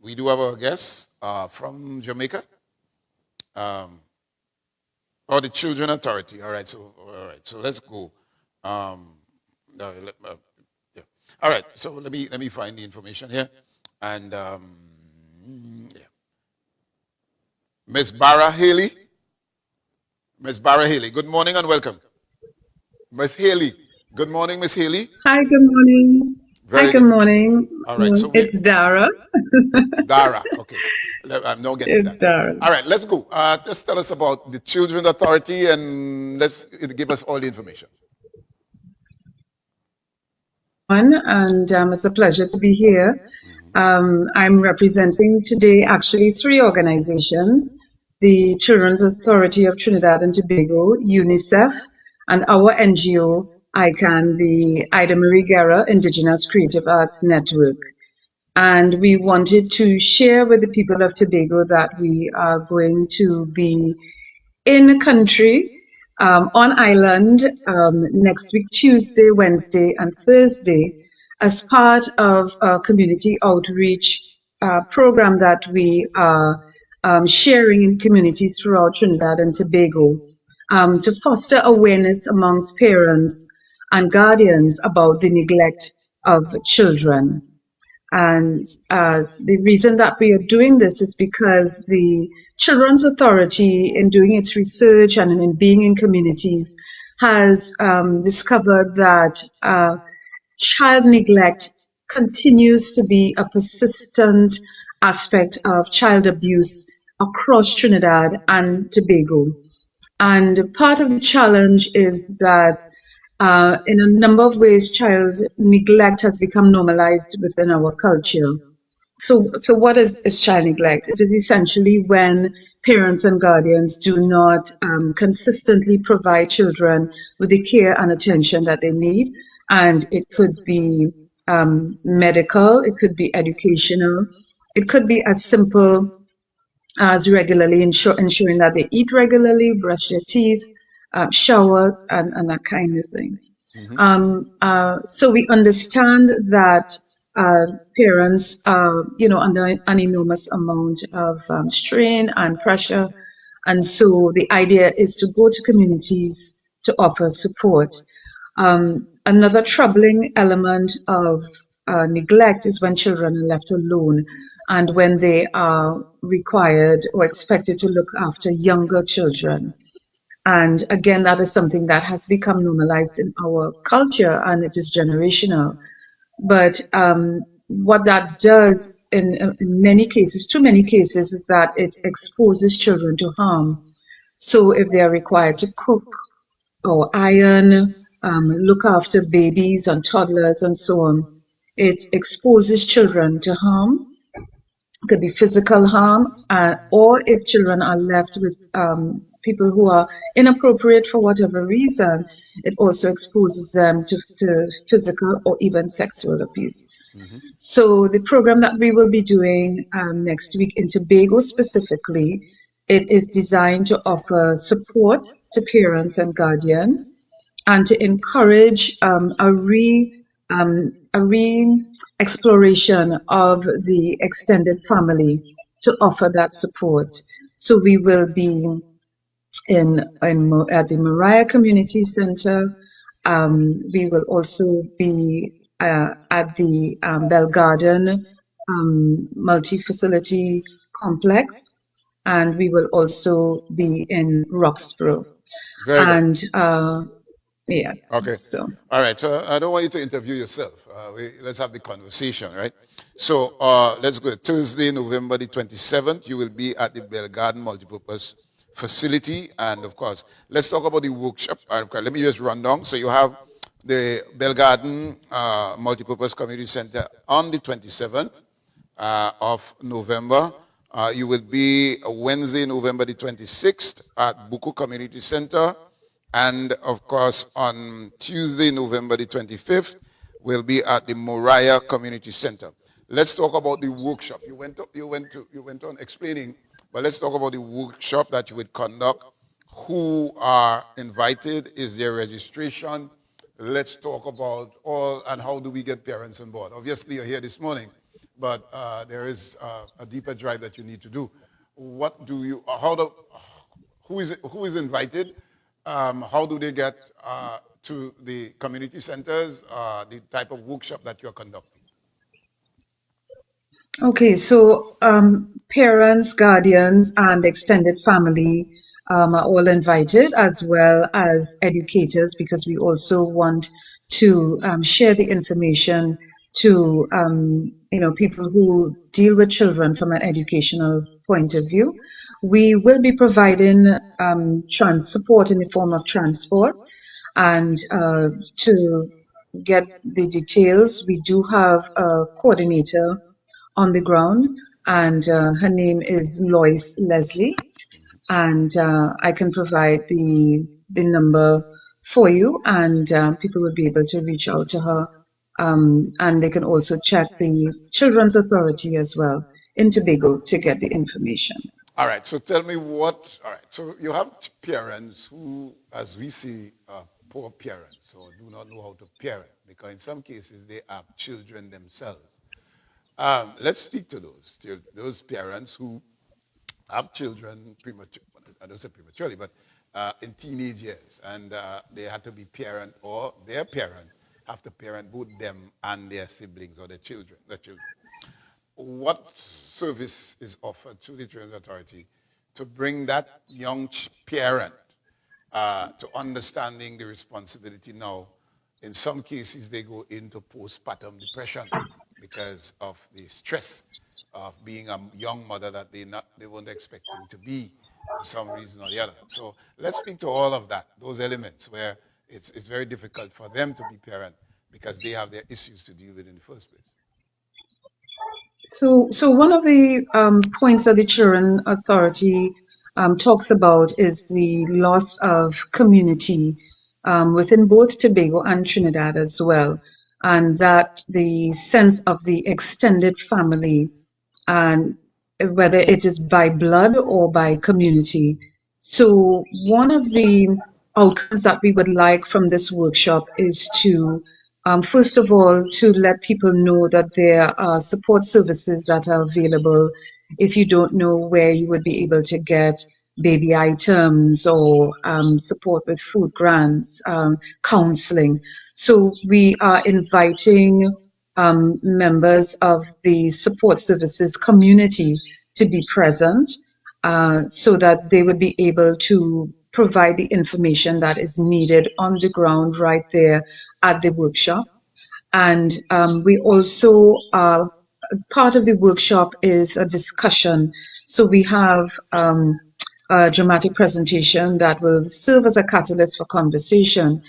We do have a guest from Jamaica. The Children Authority. All right, so let's go. No, yeah. All right, so let me find the information here, and yeah. Miss Dara Healy. Miss Dara Healy, good morning and welcome. Miss Healy, good morning, Miss Healy. Hi, good morning. Hi, Very good good. morning. All right, so It's Dara. Dara, okay. I'm not getting It's that. Dara. All right, let's go. Just tell us about the Children Authority and let's give us all the information. And it's a pleasure to be here. I'm representing today actually three organizations: the Children's Authority of Trinidad and Tobago, UNICEF, and our NGO, ICAN, the Ida Marie Guerra Indigenous Creative Arts Network. And we wanted to share with the people of Tobago that we are going to be in the country, on island, next week, Tuesday, Wednesday, and Thursday, as part of a community outreach program that we are sharing in communities throughout Trinidad and Tobago, to foster awareness amongst parents and guardians about the neglect of children. And the reason that we are doing this is because the Children's Authority, in doing its research and in being in communities, has discovered that child neglect continues to be a persistent aspect of child abuse across Trinidad and Tobago. And part of the challenge is that in a number of ways, child neglect has become normalized within our culture. So what is child neglect? It is essentially when parents and guardians do not consistently provide children with the care and attention that they need. And it could be medical, it could be educational, it could be as simple as regularly ensuring that they eat regularly, brush their teeth, shower, and that kind of thing. So we understand that parents are, under an enormous amount of strain and pressure. And so the idea is to go to communities to offer support. Another troubling element of neglect is when children are left alone and when they are required or expected to look after younger children. And again, that is something that has become normalized in our culture and it is generational. But what that does in many cases, too many cases, is that it exposes children to harm. So if they are required to cook or iron, look after babies and toddlers and so on, it exposes children to harm. It could be physical harm, or if children are left with people who are inappropriate for whatever reason, it also exposes them to physical or even sexual abuse. So the program that we will be doing next week in Tobago specifically, it is designed to offer support to parents and guardians and to encourage a re-exploration of the extended family to offer that support. So we will be at the Mariah Community Center. We will also be at the Bell Garden multi-facility complex, and we will also be in Roxborough. Very good. And yes, Okay. so. All right. So I don't want you to interview yourself. Let's have the conversation, right? So let's go. Thursday, November the 27th, you will be at the Bell Garden Multipurpose Facility. And of course, let's talk about the workshop. Let me just run down. So you have the Bell Garden Multipurpose Community Center on the 27th of November. You will be Wednesday, November the 26th at Buku Community Center. And of course, on Tuesday, November the 25th, we'll be at the Moriah Community Center. Let's talk about the workshop. You went on explaining, but let's talk about the workshop that you would conduct. Who are invited? Is there registration? Let's talk about all and how do we get parents on board. Obviously, you're here this morning, but there is a deeper drive that you need to do. What do you, who is invited? How do they get to the community centers, the type of workshop that you're conducting? Okay, so parents, guardians, and extended family are all invited, as well as educators, because we also want to share the information to people who deal with children from an educational point of view. We will be providing support in the form of transport, and to get the details, we do have a coordinator on the ground, and her name is Lois Leslie, and I can provide the number for you, and people will be able to reach out to her, and they can also check the Children's Authority as well in Tobago to get the information. All right, so tell me all right, so you have parents who, as we see, poor parents, or do not know how to parent, because in some cases they have children themselves. Let's speak to those parents who have children I don't say prematurely, but in teenage years, and they had to be parent, or their parent have to parent both them and their siblings or their children. What service is offered to the Children's Authority to bring that young parent to understanding the responsibility now? In some cases, they go into postpartum depression because of the stress of being a young mother that they weren't expecting to be for some reason or the other. So let's speak to all of that, those elements where it's very difficult for them to be parent because they have their issues to deal with in the first place. So one of the points that the Children Authority talks about is the loss of community within both Tobago and Trinidad as well, and that the sense of the extended family, and whether it is by blood or by community. So one of the outcomes that we would like from this workshop is to first of all, to let people know that there are support services that are available if you don't know where you would be able to get baby items or support with food grants, counseling. So we are inviting members of the support services community to be present so that they would be able to provide the information that is needed on the ground right there at the workshop. And we also, part of the workshop is a discussion. So we have a dramatic presentation that will serve as a catalyst for conversation.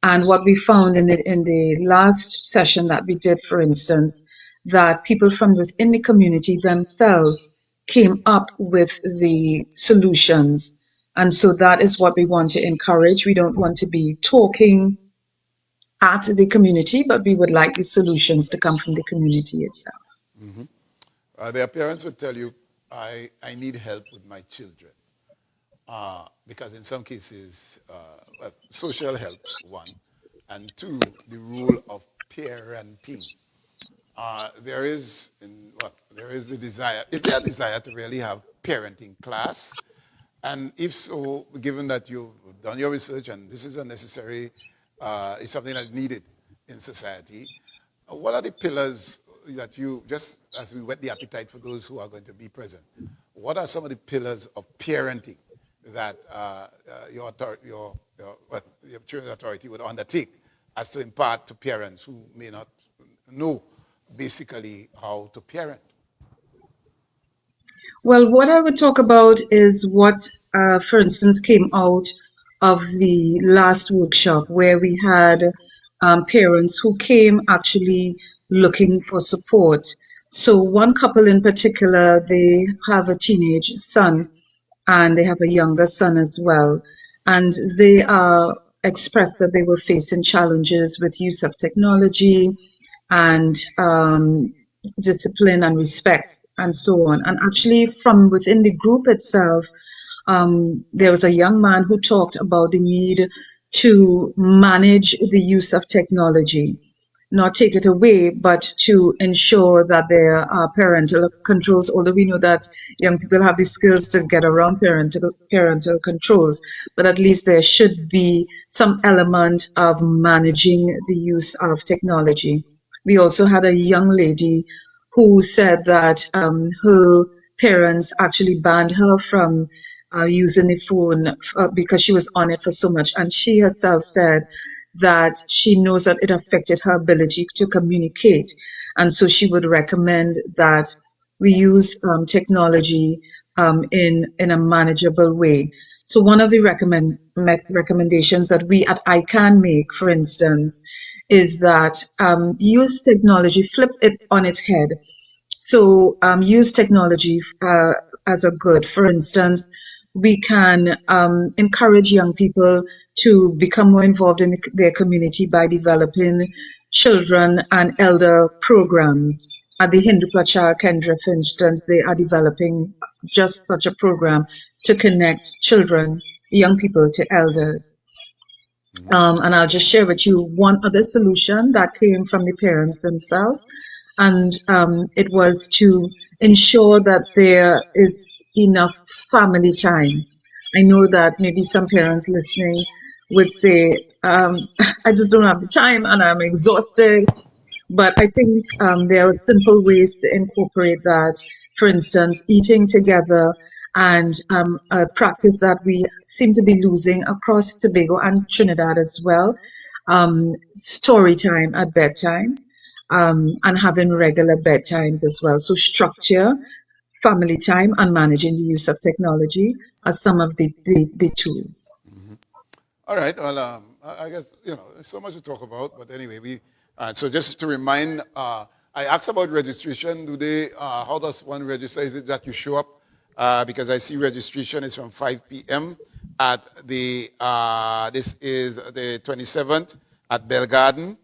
And what we found in the last session that we did, for instance, that people from within the community themselves came up with the solutions. And so that is what we want to encourage. We don't want to be talking at the community, but we would like the solutions to come from the community itself. Mm-hmm. Their parents would tell you, I need help with my children. Because in some cases, social help, one, and two, the role of parenting. There is the desire. Is there a desire to really have parenting class? And if so, given that you've done your research and this is a necessary, it's something that's needed in society, what are the pillars that you, just as we whet the appetite for those who are going to be present, what are some of the pillars of parenting that your Children's Authority would undertake as to impart to parents who may not know basically how to parent? Well, what I would talk about is what, for instance, came out of the last workshop where we had parents who came actually looking for support. So one couple in particular, they have a teenage son and they have a younger son as well. And they expressed that they were facing challenges with use of technology and discipline and respect and so on. And actually from within the group itself, there was a young man who talked about the need to manage the use of technology. not take it away, but to ensure that there are parental controls, although we know that young people have the skills to get around parental controls, but at least there should be some element of managing the use of technology. We also had a young lady who said that her parents actually banned her from using the phone because she was on it for so much. And she herself said that she knows that it affected her ability to communicate. And so she would recommend that we use technology in a manageable way. So one of the recommendations that we at ICAN make, for instance, is that use technology, flip it on its head. So use technology as a good. For instance, we can encourage young people to become more involved in their community by developing children and elder programs. At the Hindu Prachar Kendra, for instance, they are developing just such a program to connect children, young people to elders. And I'll just share with you one other solution that came from the parents themselves. And it was to ensure that there is enough family time. I know that maybe some parents listening would say, I just don't have the time and I'm exhausted. But I think there are simple ways to incorporate that. For instance, eating together and a practice that we seem to be losing across Tobago and Trinidad as well, story time at bedtime, and having regular bedtimes as well. So structure, family time, and managing the use of technology are some of the tools. All right. Well, I guess, there's so much to talk about. But anyway, so just to remind, I asked about registration. How does one register? Is it that you show up? Because I see registration is from 5 p.m. at this is the 27th at Bell Garden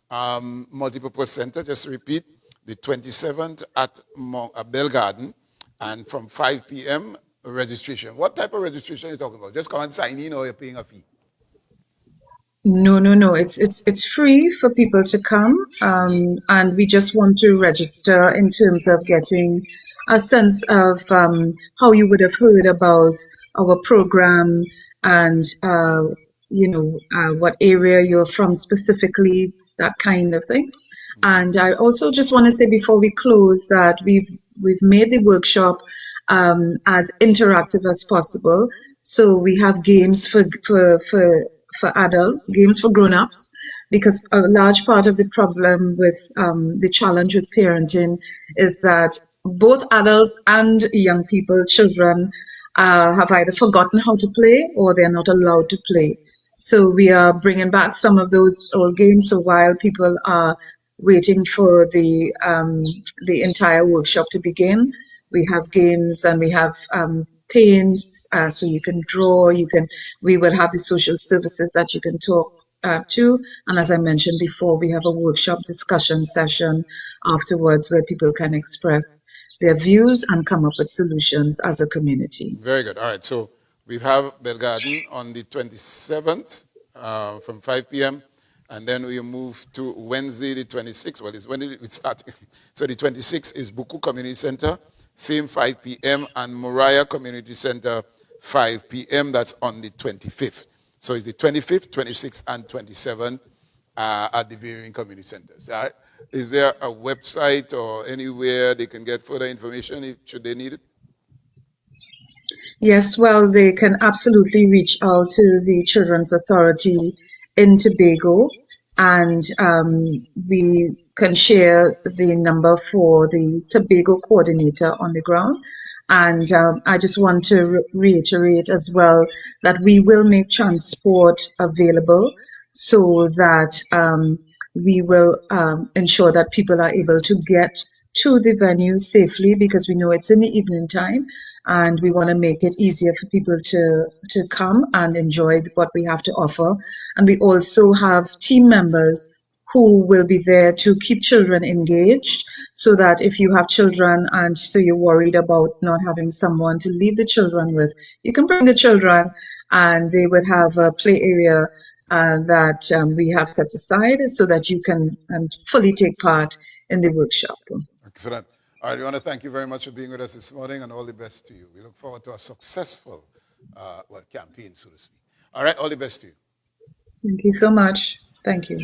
Multipurpose Center. Just to repeat, the 27th at Bell Garden, and from 5 p.m. registration. What type of registration are you talking about? Just come and sign in, or you're paying a fee? No. It's free for people to come, and we just want to register in terms of getting a sense of how you would have heard about our program and what area you're from specifically, that kind of thing. And I also just want to say before we close that we've made the workshop as interactive as possible. So we have games for adults, games for grown-ups, because a large part of the problem with the challenge with parenting is that both adults and young people, children, have either forgotten how to play or they're not allowed to play. So we are bringing back some of those old games. So while people are waiting for the entire workshop to begin, we have games and we have paints, so you can draw. We will have the social services that you can talk to, and as I mentioned before, we have a workshop discussion session afterwards where people can express their views and come up with solutions as a community. Very good. All right. So we have Bell Garden on the 27th from 5 p.m. And then we move to Wednesday the 26th. Well, it's when it started. So the 26th is Buku Community Center, same 5 p.m. And Moriah Community Center, 5 p.m. That's on the 25th. So it's the 25th, 26th, and 27th at the varying community centers. Is there a website or anywhere they can get further information should they need it? Yes, well, they can absolutely reach out to the Children's Authority in Tobago, and we can share the number for the Tobago coordinator on the ground. And I just want to reiterate as well that we will make transport available so that we will ensure that people are able to get to the venue safely, because we know it's in the evening time and we want to make it easier for people to come and enjoy what we have to offer. And we also have team members who will be there to keep children engaged, so that if you have children and so you're worried about not having someone to leave the children with, you can bring the children and they would have a play area that we have set aside so that you can fully take part in the workshop. Excellent. All right, we want to thank you very much for being with us this morning, and all the best to you. We look forward to a successful campaign, so to speak. All right, all the best to you. Thank you so much. Thank you.